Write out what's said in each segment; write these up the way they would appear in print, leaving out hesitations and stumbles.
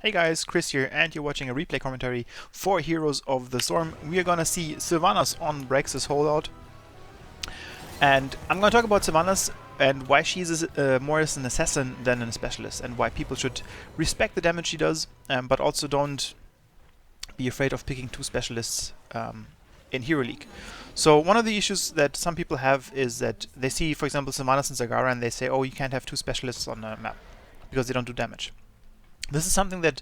Hey guys, Chris here, and you're watching a replay commentary for Heroes of the Storm. We are gonna see Sylvanas on Brex's holdout, and I'm gonna talk about Sylvanas and why she's more as an assassin than a specialist, and why people should respect the damage she does, but also don't be afraid of picking two specialists in Hero League. So one of the issues that some people have is that they see, for example, Sylvanas and Zagara, and they say, oh, you can't have two specialists on a map because they don't do damage. This is something that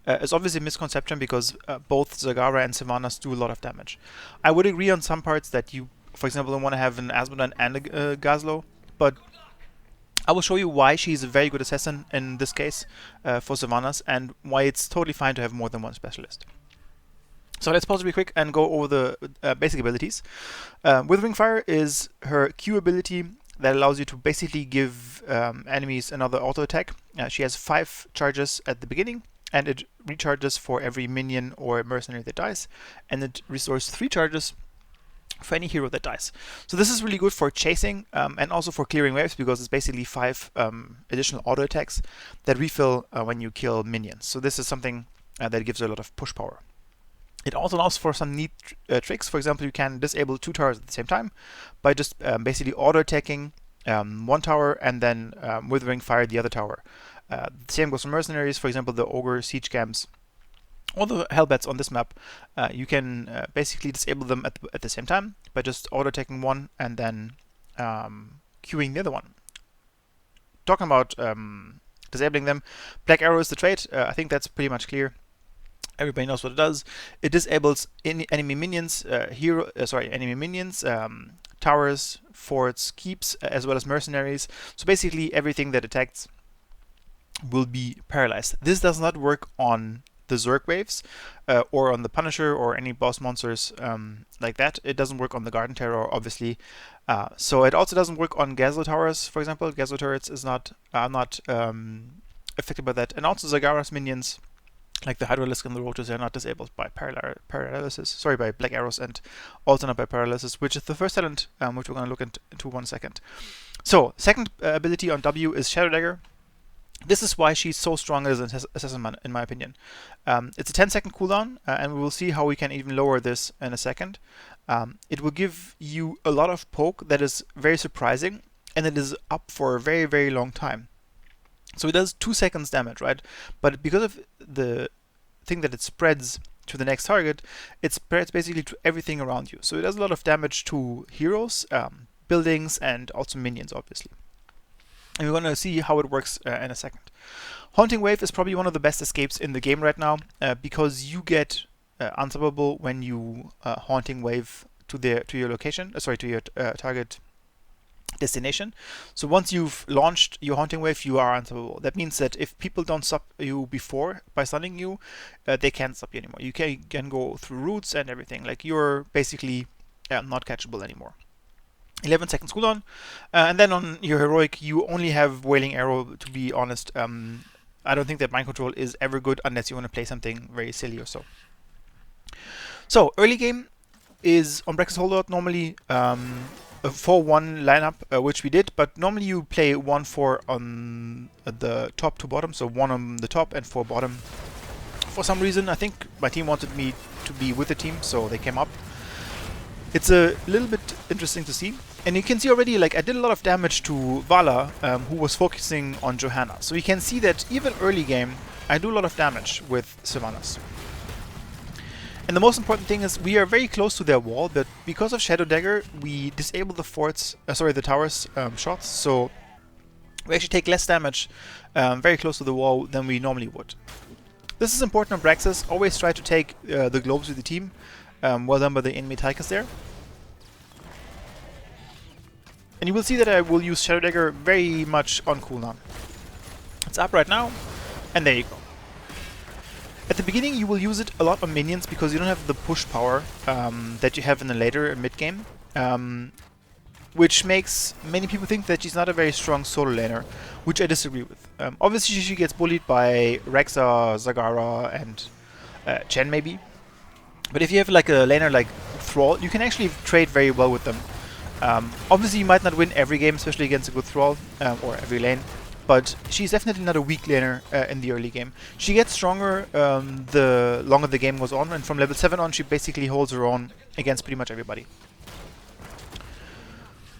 is obviously a misconception because both Zagara and Sylvanas do a lot of damage. I would agree on some parts that you, for example, want to have an Asmodan and a Gazlo, but I will show you why she's a very good assassin in this case for Sylvanas, and why it's totally fine to have more than one specialist. So let's pause real quick and go over the basic abilities. Withering Fire is her Q ability that allows you to basically give enemies another auto attack. She has 5 charges at the beginning, and it recharges for every minion or mercenary that dies, and it restores 3 charges for any hero that dies. So this is really good for chasing and also for clearing waves, because it's basically 5 additional auto attacks that refill when you kill minions. So this is something that gives her a lot of push power. It also allows for some neat tricks. For example, you can disable 2 towers at the same time by just basically auto-attacking one tower and then Withering Fire the other tower. The same goes for mercenaries. For example, the Ogre, Siege Camps, all the Hellbats on this map, you can basically disable them at the same time by just auto-attacking one and then queuing the other one. Talking about disabling them, Black Arrow is the trait. I think that's pretty much clear. Everybody knows what it does. It disables enemy minions, towers, forts, keeps, as well as mercenaries. So basically everything that attacks will be paralyzed. This does not work on the Zerg waves or on the Punisher or any boss monsters like that. It doesn't work on the Garden Terror, obviously. So it also doesn't work on Gazlo towers, for example. Gazlo turrets is not affected by that. And also Zagara's minions, like the Hydralisk and the Roaches, are not disabled by paralysis. By Black Arrows, and also not by paralysis, which is the first talent, which we're going to look into one second. So, second ability on W is Shadow Dagger. This is why she's so strong as an assassin, in my opinion. It's a 10-second cooldown, and we will see how we can even lower this in a second. It will give you a lot of poke that is very surprising, and it is up for a very, very long time. So it does 2 seconds damage, right? But because of the thing that it spreads to the next target, it spreads basically to everything around you. So it does a lot of damage to heroes, buildings, and also minions, obviously. And we're going to see how it works in a second. Haunting Wave is probably one of the best escapes in the game right now, because you get unstoppable when you Haunting Wave to your location, to your target destination. So once you've launched your Haunting Wave, you are unstoppable. That means that if people don't stop you before by stunning you, they can't stop you anymore. You can go through routes and everything. Like, you're basically not catchable anymore. 11 seconds cooldown, and then on your heroic, you only have Wailing Arrow. To be honest, I don't think that mind control is ever good unless you want to play something very silly or so. So early game is on Brex's holdout normally a 4-1 lineup, which we did, but normally you play 1-4 on the top to bottom, so 1 on the top and 4 bottom. For some reason, I think my team wanted me to be with the team, so they came up. It's a little bit interesting to see, and you can see already, like, I did a lot of damage to Vala, who was focusing on Johanna. So you can see that even early game, I do a lot of damage with Sylvanas. And the most important thing is we are very close to their wall, but because of Shadow Dagger, we disable the the towers shots, so we actually take less damage very close to the wall than we normally would. This is important on Braxis. Always try to take the globes with the team. Well done by the enemy Tychus there. And you will see that I will use Shadow Dagger very much on cooldown. It's up right now, and there you go. At the beginning, you will use it a lot on minions because you don't have the push power that you have in the later mid-game, which makes many people think that she's not a very strong solo laner, which I disagree with. Obviously, she gets bullied by Rexa, Zagara, and Chen maybe. But if you have like a laner like Thrall, you can actually trade very well with them. Obviously, you might not win every game, especially against a good Thrall, or every lane. but she's definitely not a weak laner in the early game. She gets stronger the longer the game goes on, and from level 7 on she basically holds her own against pretty much everybody.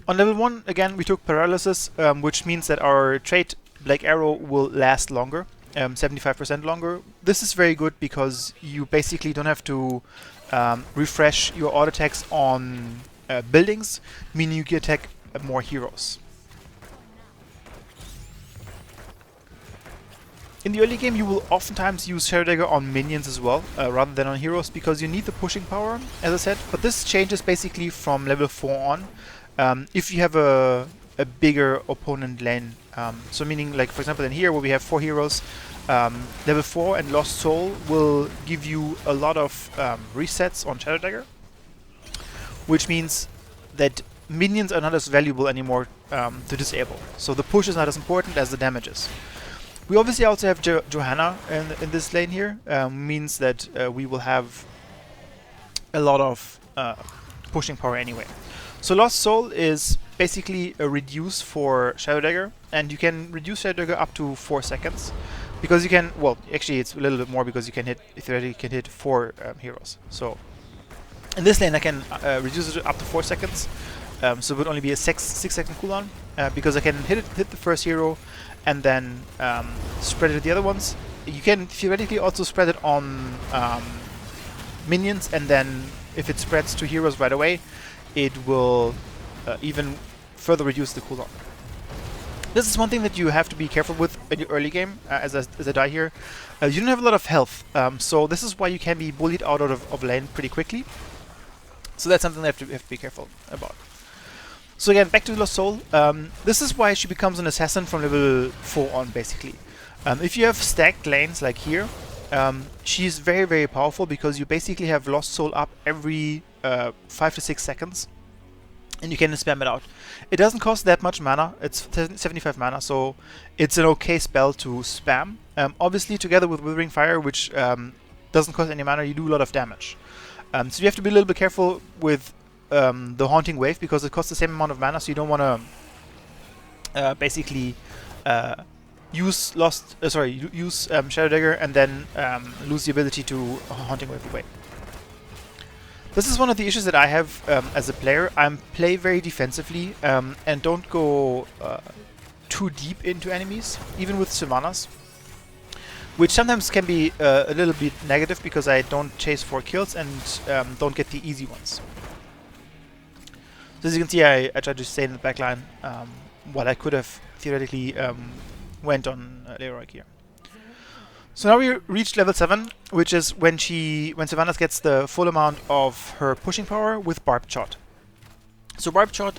On level 1, again, we took Paralysis, which means that our trait Black Arrow will last longer, 75% longer. This is very good because you basically don't have to refresh your auto attacks on buildings, meaning you can attack more heroes. In the early game, you will oftentimes use Shadow Dagger on minions as well, rather than on heroes, because you need the pushing power, as I said. But this changes basically from level 4 on, if you have a bigger opponent lane. So meaning, like for example in here, where we have 4 heroes, level 4 and Lost Soul will give you a lot of resets on Shadow Dagger, which means that minions are not as valuable anymore to disable. So the push is not as important as the damage is. We obviously also have Johanna in this lane here, means that we will have a lot of pushing power anyway. So Lost Soul is basically a reduce for Shadow Dagger, and you can reduce Shadow Dagger up to 4 seconds. Because you can, well, actually it's a little bit more because you can hit, theoretically can hit 4 heroes. So in this lane I can reduce it up to 4 seconds, so it would only be a 6-second cooldown, because I can hit the first hero and then spread it to the other ones. You can theoretically also spread it on minions, and then if it spreads to heroes right away, it will even further reduce the cooldown. This is one thing that you have to be careful with in your early game, as I die here. You don't have a lot of health, so this is why you can be bullied out of lane pretty quickly. So that's something that you have to be careful about. So again, back to Lost Soul. This is why she becomes an assassin from level 4 on, basically. If you have stacked lanes like here, she's very, very powerful because you basically have Lost Soul up every 5 to 6 seconds. And you can spam it out. It doesn't cost that much mana, it's 75 mana, so it's an okay spell to spam. Obviously, together with Withering Fire, which doesn't cost any mana, you do a lot of damage. So you have to be a little bit careful with the Haunting Wave, because it costs the same amount of mana, so you don't want to basically use Shadow Dagger and then lose the ability to Haunting Wave away. This is one of the issues that I have as a player. I play very defensively and don't go too deep into enemies, even with Sylvanas, which sometimes can be a little bit negative because I don't chase 4 kills and don't get the easy ones. So as you can see, I tried to stay in the backline while I could have theoretically went on Leroy here. So now we reached level 7, which is when Sylvanas gets the full amount of her pushing power with Barbed Shot. So Barbed Shot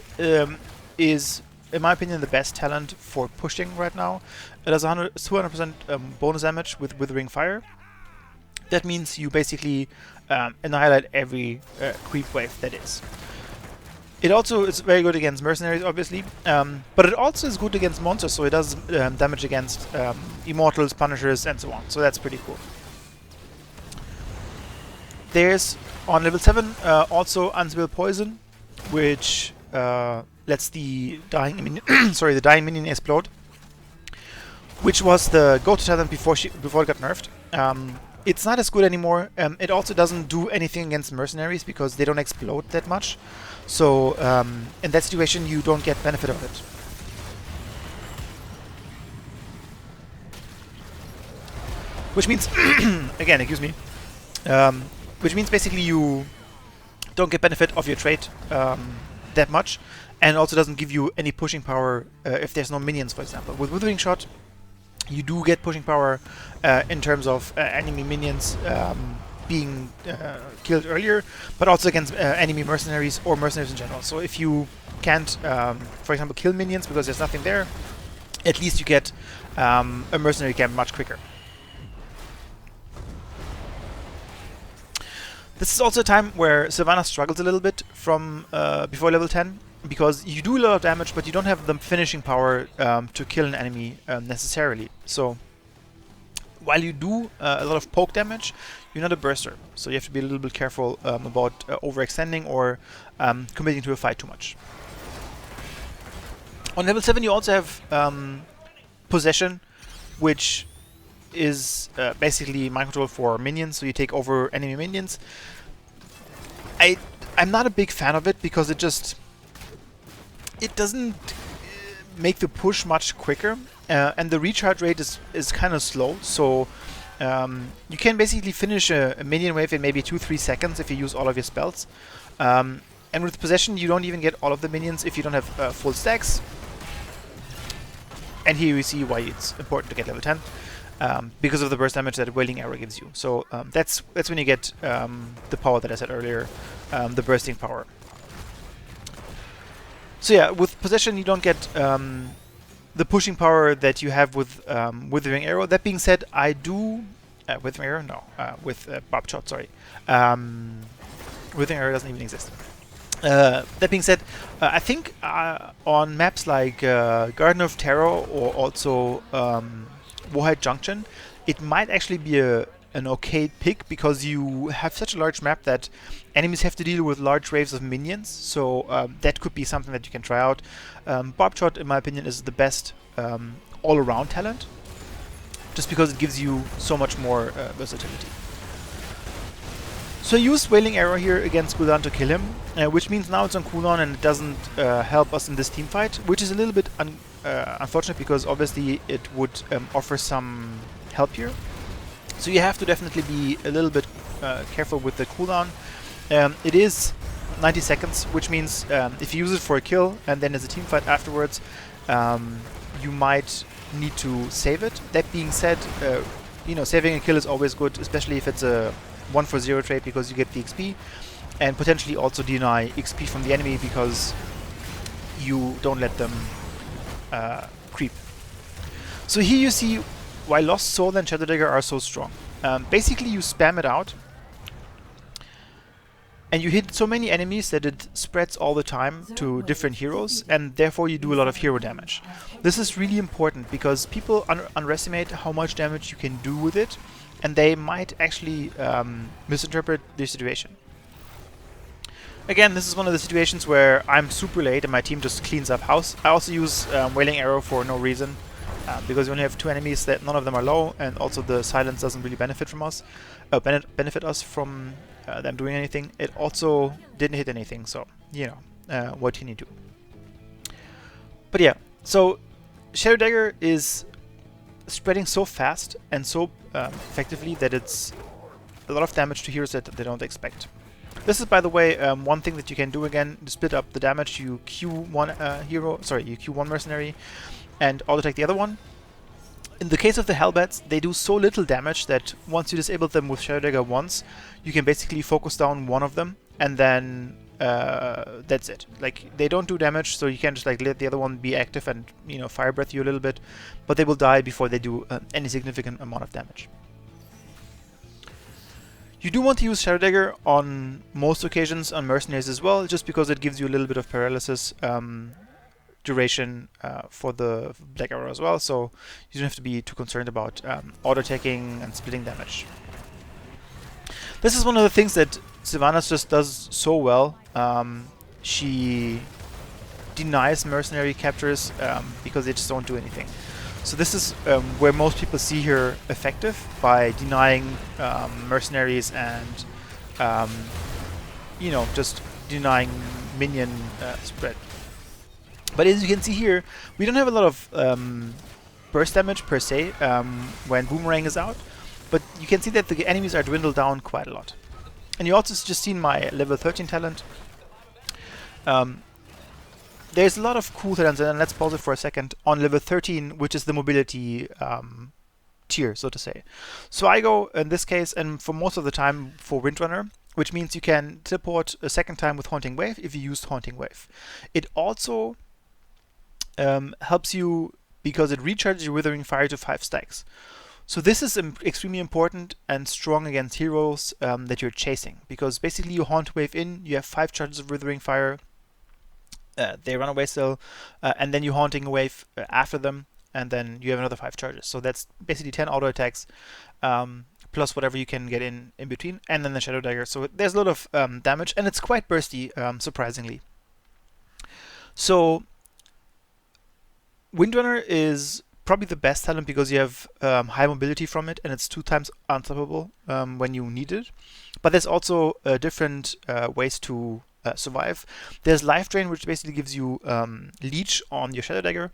is, in my opinion, the best talent for pushing right now. It has 200% bonus damage with Withering Fire. That means you basically annihilate every creep wave that is. It also is very good against mercenaries, obviously, but it also is good against monsters, so it does damage against immortals, punishers, and so on. So that's pretty cool. There's, on level 7, also Unstable Poison, which lets the dying minion explode, which was the go-to talent before it got nerfed. It's not as good anymore. It also doesn't do anything against mercenaries because they don't explode that much. So in that situation, you don't get benefit of it. Which means, again, excuse me, which means basically you don't get benefit of your trait that much, and also doesn't give you any pushing power if there's no minions, for example. With Withering Shot, you do get pushing power in terms of enemy minions being killed earlier, but also against enemy mercenaries or mercenaries in general. So if you can't, for example, kill minions because there's nothing there, at least you get a mercenary camp much quicker. This is also a time where Sylvanas struggles a little bit from before level 10, because you do a lot of damage, but you don't have the finishing power to kill an enemy necessarily. So while you do a lot of poke damage, you're not a burster, so you have to be a little bit careful about overextending or committing to a fight too much. On level 7 you also have Possession, which is basically mind control for minions, so you take over enemy minions. I'm not a big fan of it because it doesn't make the push much quicker, and the recharge rate is kind of slow. So you can basically finish a minion wave in maybe 2-3 seconds if you use all of your spells. And with Possession, you don't even get all of the minions if you don't have full stacks. And here you see why it's important to get level 10, because of the burst damage that Wailing Arrow gives you. So that's when you get the power that I said earlier, the bursting power. So yeah, with Possession you don't get the pushing power that you have with Withering Arrow. That being said, I do... Withering Arrow? No, with Barb Shot, sorry. Withering Arrow doesn't even exist. That being said, I think on maps like Garden of Terror or also Warhead Junction, it might actually be an okay pick, because you have such a large map that enemies have to deal with large waves of minions, so that could be something that you can try out. Barb Shot, in my opinion, is the best all-around talent, just because it gives you so much more versatility. So I used Wailing Arrow here against Gul'dan to kill him, which means now it's on cooldown and it doesn't help us in this team fight, which is a little bit unfortunate, because obviously it would offer some help here. So you have to definitely be a little bit careful with the cooldown. It is 90 seconds, which means if you use it for a kill and then as a team fight afterwards, you might need to save it. That being said, you know, saving a kill is always good, especially if it's a 1-for-0 trade, because you get the XP, and potentially also deny XP from the enemy because you don't let them creep. So here you see why Lost Soul and Shadow Dagger are so strong. Basically you spam it out, and you hit so many enemies that it spreads all the time to different heroes, and therefore you do a lot of hero damage. This is really important because people underestimate how much damage you can do with it, and they might actually misinterpret the situation. Again, this is one of the situations where I'm super late and my team just cleans up house. I also use Wailing Arrow for no reason, because we only have 2 enemies that none of them are low, and also the silence doesn't really benefit from us, benefit us from them doing anything. It also didn't hit anything, so you know what can you do. But yeah, so Shadow Dagger is spreading so fast and so effectively that it's a lot of damage to heroes that they don't expect. This is, by the way, one thing that you can do again to split up the damage. You Q1 you Q1 mercenary and auto attack the other one. In the case of the Hellbats, they do so little damage that once you disable them with Shadow Dagger once, you can basically focus down one of them, and then that's it. Like, they don't do damage, so you can just like let the other one be active and, you know, fire breath you a little bit, but they will die before they do any significant amount of damage. You do want to use Shadow Dagger on most occasions on mercenaries as well, just because it gives you a little bit of paralysis duration for the Black Arrow as well, so you don't have to be too concerned about auto-attacking and splitting damage. This is one of the things that Sylvanas just does so well. She denies mercenary captures because they just don't do anything. So this is where most people see her effective, by denying mercenaries and you know, just denying minion spread. But as you can see here, we don't have a lot of burst damage per se when Boomerang is out, but you can see that the enemies are dwindled down quite a lot. And you also just seen my level 13 talent. There's a lot of cool talents, and let's pause it for a second, on level 13, which is the mobility tier, so to say. So I go, in this case, and for most of the time, for Windrunner, which means you can teleport a second time with Haunting Wave if you used Haunting Wave. It also helps you because it recharges your Withering Fire to 5 stacks. So this is extremely important and strong against heroes that you're chasing, because basically you Haunt Wave in, you have 5 charges of Withering Fire, they run away still, and then you Haunting Wave after them, and then you have another 5 charges. So that's basically 10 auto attacks, plus whatever you can get in between, and then the Shadow Dagger. So there's a lot of damage, and it's quite bursty, surprisingly. So Windrunner is probably the best talent because you have high mobility from it, and it's 2 times unstoppable when you need it. But there's also different ways to survive. There's Life Drain, which basically gives you Leech on your Shadow Dagger,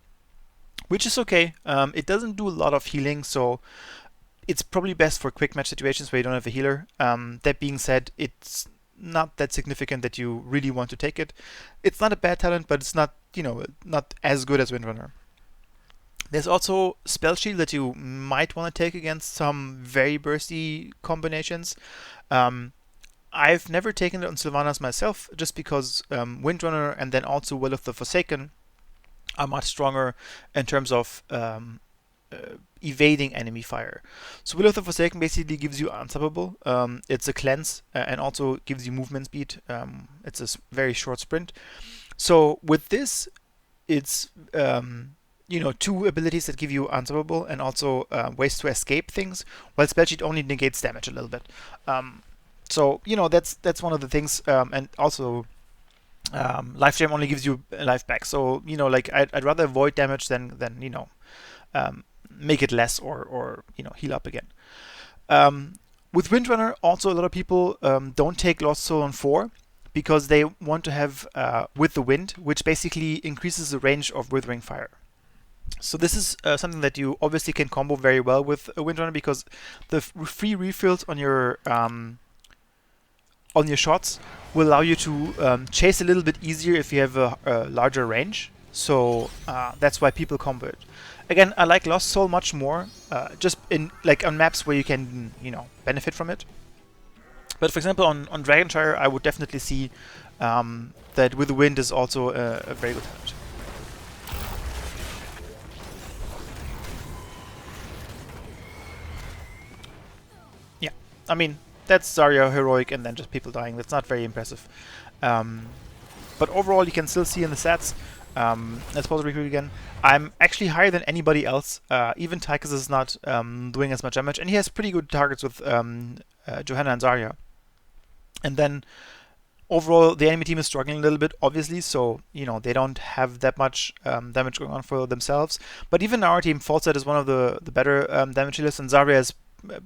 which is okay. It doesn't do a lot of healing, so it's probably best for quick match situations where you don't have a healer. That being said, it's not that significant that you really want to take it. It's not a bad talent, but it's not, not as good as Windrunner. There's also Spell Shield that you might want to take against some very bursty combinations. I've never taken it on Sylvanas myself, just because Windrunner and then also Will of the Forsaken are much stronger in terms of evading enemy fire. So Will of the Forsaken basically gives you unstoppable. It's a cleanse and also gives you movement speed. It's a very short sprint. So with this, it's 2 abilities that give you unstoppable and also ways to escape things, while Spell Sheet only negates damage a little bit. So that's one of the things, and also Life Gem only gives you life back. So I'd rather avoid damage than make it less or heal up again. With Windrunner, also a lot of people don't take Lost Soul on 4 because they want to have With the Wind, which basically increases the range of Withering Fire. So this is something that you obviously can combo very well with Windrunner, because the free refills on your shots will allow you to chase a little bit easier if you have a larger range. So that's why people combo it. Again, I like Lost Soul much more, just in on maps where you can benefit from it. But for example, on Dragonshire, I would definitely see that With the Wind is also a very good talent. Yeah, I mean, that's Zarya heroic and then just people dying. That's not very impressive. But overall, you can still see in the stats. Let's pause recruit again. I'm actually higher than anybody else. Even Tychus is not doing as much damage, and he has pretty good targets with Johanna and Zarya. And then overall, the enemy team is struggling a little bit, obviously, so they don't have that much damage going on for themselves. But even our team, Falset is one of the better damage healers, and Zarya is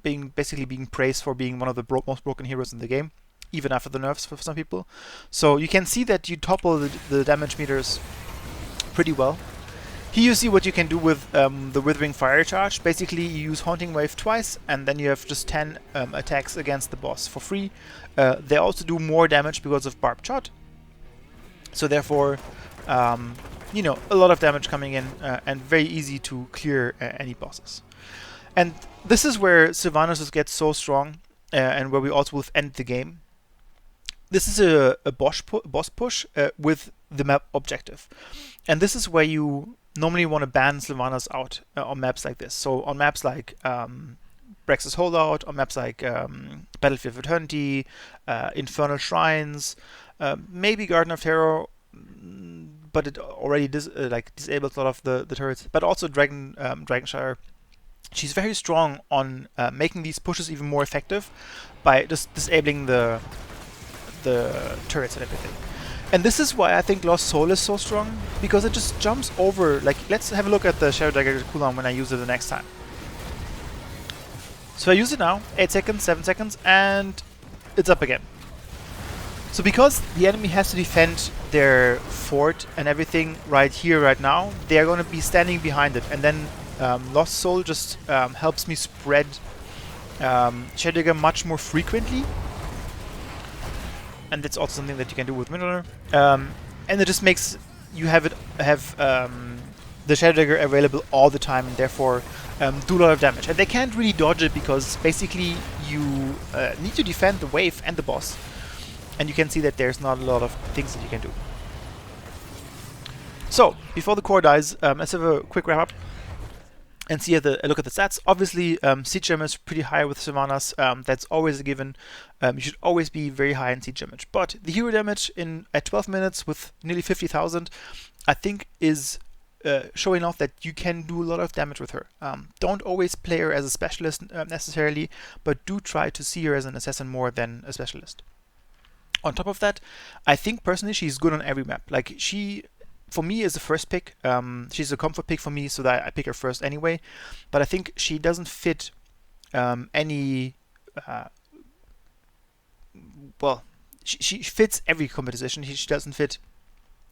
basically being praised for being one of the most broken heroes in the game, even after the nerfs for some people. So you can see that you topple the damage meters pretty well. Here you see what you can do with the Withering Fire charge. Basically, you use Haunting Wave twice, and then you have just 10 attacks against the boss for free. They also do more damage because of Barbed Shot. So therefore, a lot of damage coming in, and very easy to clear any bosses. And this is where Sylvanas gets so strong, and where we also will end the game. This is a boss push with the map objective. And this is where you normally want to ban Sylvanas out on maps like this. So on maps like Brex's Holdout, on maps like Battlefield of Eternity, Infernal Shrines, maybe Garden of Terror, but it already disables a lot of the turrets. But also Dragonshire. She's very strong on making these pushes even more effective by just disabling the turrets and everything. And this is why I think Lost Soul is so strong, because it just jumps over. Let's have a look at the Shadow Dagger cooldown when I use it the next time. So I use it now, 8 seconds, 7 seconds, and it's up again. So because the enemy has to defend their fort and everything right here, right now, they are going to be standing behind it, and then Lost Soul just helps me spread Shadow Dagger much more frequently. And that's also something that you can do with Windrunner. And it just makes you have the Shadow Dagger available all the time, and therefore do a lot of damage. And they can't really dodge it because basically you need to defend the wave and the boss. And you can see that there's not a lot of things that you can do. So, before the core dies, let's have a quick wrap up and see a look at the stats. Obviously, siege damage is pretty high with Sylvanas. That's always a given. You should always be very high in siege damage. But the hero damage at 12 minutes with nearly 50,000, I think is showing off that you can do a lot of damage with her. Don't always play her as a specialist necessarily, but do try to see her as an assassin more than a specialist. On top of that, I think personally she's good on every map. She for me is the first pick. She's a comfort pick for me, so that I pick her first anyway. But I think she doesn't fit any. Well, she fits every composition. She doesn't fit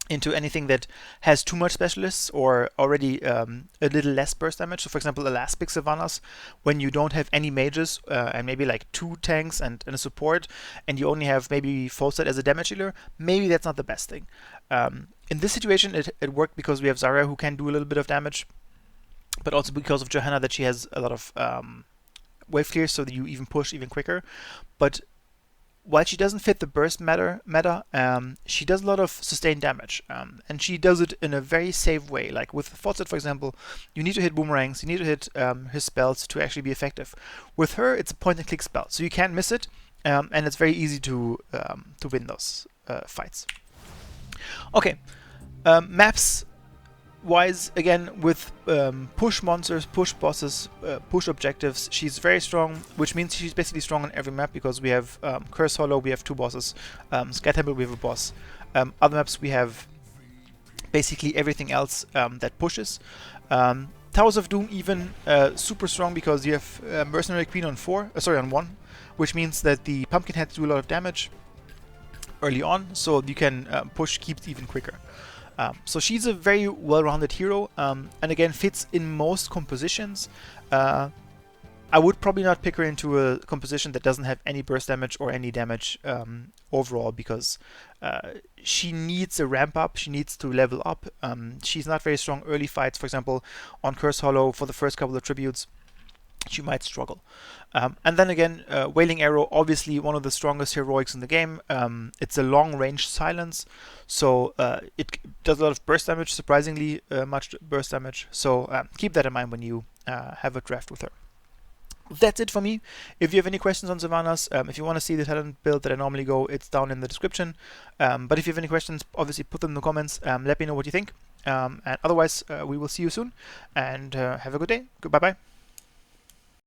into anything that has too much specialists or already a little less burst damage. So for example, the last pick Sylvanas, when you don't have any mages and maybe like 2 tanks and a support, and you only have maybe Falstad as a damage dealer, maybe that's not the best thing. In this situation, it worked because we have Zarya who can do a little bit of damage, but also because of Johanna that she has a lot of wave clears, so that you even push even quicker. But while she doesn't fit the burst meta, she does a lot of sustained damage, and she does it in a very safe way. Like with Falstad, for example, you need to hit boomerangs, you need to hit his spells to actually be effective. With her, it's a point-and-click spell, so you can't miss it, and it's very easy to win those fights. Okay, maps wise, again, with push monsters, push bosses, push objectives, she's very strong, which means she's basically strong on every map because we have Curse Hollow, we have 2 bosses, Sky Temple, we have a boss. Other maps we have basically everything else that pushes. Towers of Doom even super strong because you have Mercenary Queen on 1, which means that the Pumpkinheads do a lot of damage early on, so you can push keeps even quicker. So she's a very well-rounded hero, and again fits in most compositions. I would probably not pick her into a composition that doesn't have any burst damage or any damage overall, because she needs a ramp up, she needs to level up. She's not very strong early fights, for example, on Curse Hollow for the first couple of tributes. She might struggle. And then again, Wailing Arrow, obviously one of the strongest heroics in the game. It's a long-range silence, so it does a lot of burst damage, surprisingly much burst damage. So keep that in mind when you have a draft with her. That's it for me. If you have any questions on Sylvanas, if you want to see the talent build that I normally go, it's down in the description. But if you have any questions, obviously put them in the comments. Let me know what you think. And otherwise, we will see you soon. And have a good day. Bye-bye.